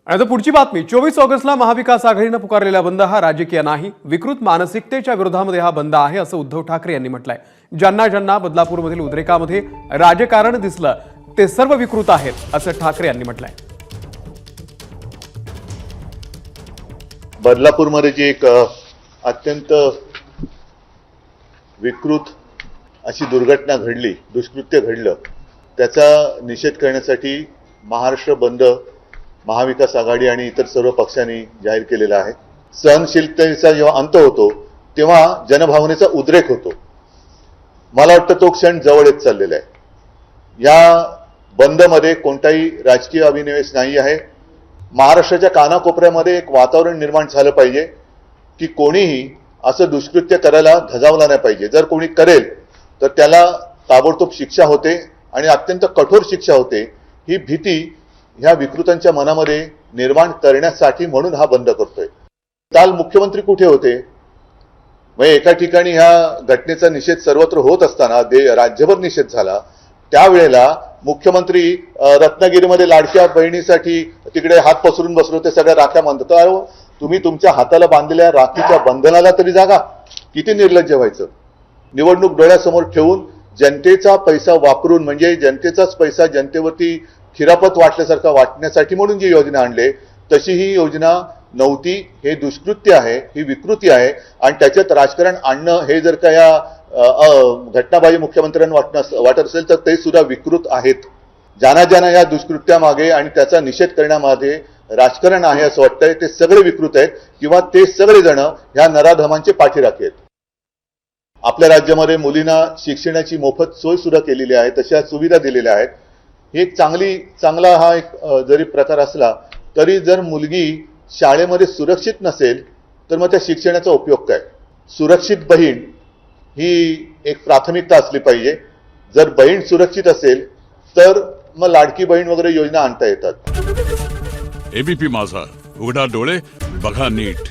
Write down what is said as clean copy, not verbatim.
आता पुढची बातमी 24 ऑगस्टला महाविकास आघाडीने पुकारलेला बंद हा राजकीय नाही, विकृत मानसिकतेच्या विरोधामध्ये हा बंद आहे असं उद्धव ठाकरे यांनी म्हटलंय। ज्यांना ज्यांना बदलापूरमधील उद्रेकामध्ये राजकारण दिसलं ते सर्व विकृत आहेत असं ठाकरे यांनी म्हटलंय। बदलापूरमध्ये जी एक अत्यंत विकृत अशी दुर्घटना घडली, दुष्कृत्य घडलं, त्याचा निषेध करण्यासाठी महाराष्ट्र बंद महाविकास आघाडी आणि इतर सर्व पक्षांनी जाहीर केलेला आहे। सहनशीलतेचा जेव्हा अंत होतो तेव्हा जनभावनेचा उद्रेक होतो। मला वाटतं तो क्षण जवळ येत चाललेला आहे। या बंदमध्ये कोणताही राजकीय अभिनिवेश नाही आहे। महाराष्ट्राच्या कानाकोपऱ्यामध्ये एक वातावरण निर्माण झालं पाहिजे की कोणीही असं दुष्कृत्य करायला धजावला नाही पाहिजे। जर कोणी करेल तर त्याला ताबडतोब शिक्षा होते आणि अत्यंत कठोर शिक्षा होते। ही भीती ह्या विकृतांच्या मनामध्ये निर्माण करण्यासाठी म्हणून हा बंद करतोय। काल मुख्यमंत्री कुठे होते? म्हणजे एका ठिकाणी ह्या घटनेचा निषेध सर्वत्र होत असताना राज्यभर निषेध झाला, त्यावेळेला मुख्यमंत्री रत्नागिरीमध्ये लाडक्या बहिणीसाठी तिकडे हात पसरून बसलो होते, सगळ्या राख्या बांधतो। अरे तुम्ही तुमच्या हाताला बांधलेल्या राखीच्या बंधनाला तरी जागा। किती निर्लज्ज व्हायचं। निवडणूक डोळ्यासमोर ठेवून जनतेचा पैसा वापरून, म्हणजे जनतेचाच पैसा जनतेवरती खिरापत वाटल्यासारखा वाटण्यासाठी म्हणून जी योजना आणले तशी ही योजना नव्हती। हे दुष्कृत्य आहे, ही विकृती आहे आणि त्याच्यात राजकारण आणणं हे जर का या घटनाबाजी मुख्यमंत्र्यांना वाटत असेल तर ते सुद्धा विकृत आहेत। ज्यांना या दुष्कृत्यामागे आणि त्याचा निषेध करण्यामध्ये राजकारण आहे असं वाटतंय ते सगळे विकृत आहेत किंवा ते सगळे जण ह्या नराधमांचे पाठीराखे आहेत। आपल्या राज्यामध्ये मुलींना शिक्षणाची मोफत सोय सुद्धा केलेली आहे, तशा सुविधा दिलेल्या आहेत। ही एक चांगला हा एक जरी प्रकार असला तरी जर मुलगी शाळेमध्ये सुरक्षित नसेल तर मग त्या शिक्षणाचा उपयोग काय? सुरक्षित बहीण ही एक प्राथमिकता असली पाहिजे। जर बहीण सुरक्षित असेल तर मग लाडकी बहीण वगैरे योजना आणता येतात। एबीपी माझा, उघडा डोळे बघा नीट।